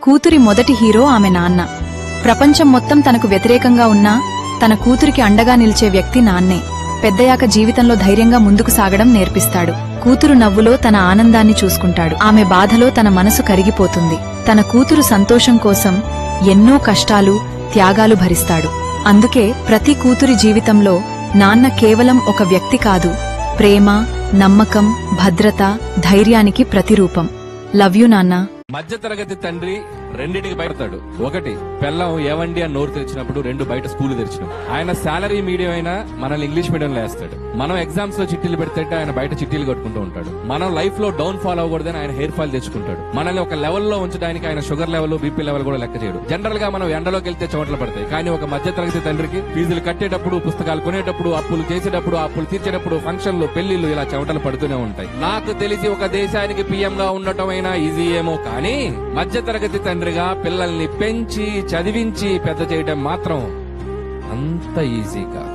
కూతురి మొదటి హీరో ఆమె నాన్న. ప్రపంచం మొత్తం తనకు వ్యతిరేకంగా ఉన్నా తన కూతురికి అండగా నిలిచే వ్యక్తి నాన్నే. పెద్దయాక జీవితంలో ధైర్యంగా ముందుకు సాగడం నేర్పిస్తాడు. కూతురు నవ్వులో తన ఆనందాన్ని చూసుకుంటాడు. ఆమె బాధలో తన మనసు కరిగిపోతుంది. తన కూతురు సంతోషం కోసం ఎన్నో కష్టాలు, త్యాగాలు భరిస్తాడు. అందుకే ప్రతి కూతురి జీవితంలో నాన్న కేవలం ఒక వ్యక్తి కాదు, ప్రేమ, నమ్మకం, భద్రత, ధైర్యానికి ప్రతిరూపం. లవ్ యూ నాన్నా. మధ్య తరగతి తండ్రి రెండింటికి బయటతాడు. ఒకటి, పెళ్ళం ఏవండి అని నోరు తెరిచినప్పుడు, రెండు, బయట స్కూల్ తెరిచినప్పుడు. ఆయన శాలరీ మీడియం అయినా మనల్ని ఇంగ్లీష్ మీడియంలో వేస్తాడు. మనం ఎగ్జామ్స్ లో చిట్టీలు పెడితే ఆయన బయట చిట్టీలు కట్టుకుంటూ ఉంటాడు. మనం లైఫ్ లో డౌన్ ఫాల్ అవ్వకూడదని ఆయన హెయిర్ ఫాల్ తెచ్చుకుంటాడు. మనల్ని ఒక లెవెల్లో ఉంచడానికి ఆయన షుగర్ లెవెల్, బీపీ లెవెల్ కూడా లెక్క చేయడు. జనరల్ గా మనం ఎండలోకి వెళ్తే చెమటలు పడతాయి. కానీ ఒక మధ్య తరగతి తండ్రికి ఫీజులు కట్టేటప్పుడు, పుస్తకాలు కొనేటప్పుడు, అప్పులు చేసేటప్పుడు, అప్పులు తీర్చేటప్పుడు, ఫంక్షన్లు, పెళ్లిళ్లు ఇలా చెమటలు పడుతూనే ఉంటాయి. నాకు తెలిసి ఒక దేశానికి పీఎం గా ఉండటం అయినా ఈజీ ఏమో, కానీ మధ్య తరగతి తండ్రిగా పిల్లల్ని పెంచి, చదివించి పెద్ద చేయడం మాత్రం అంత ఈజీగా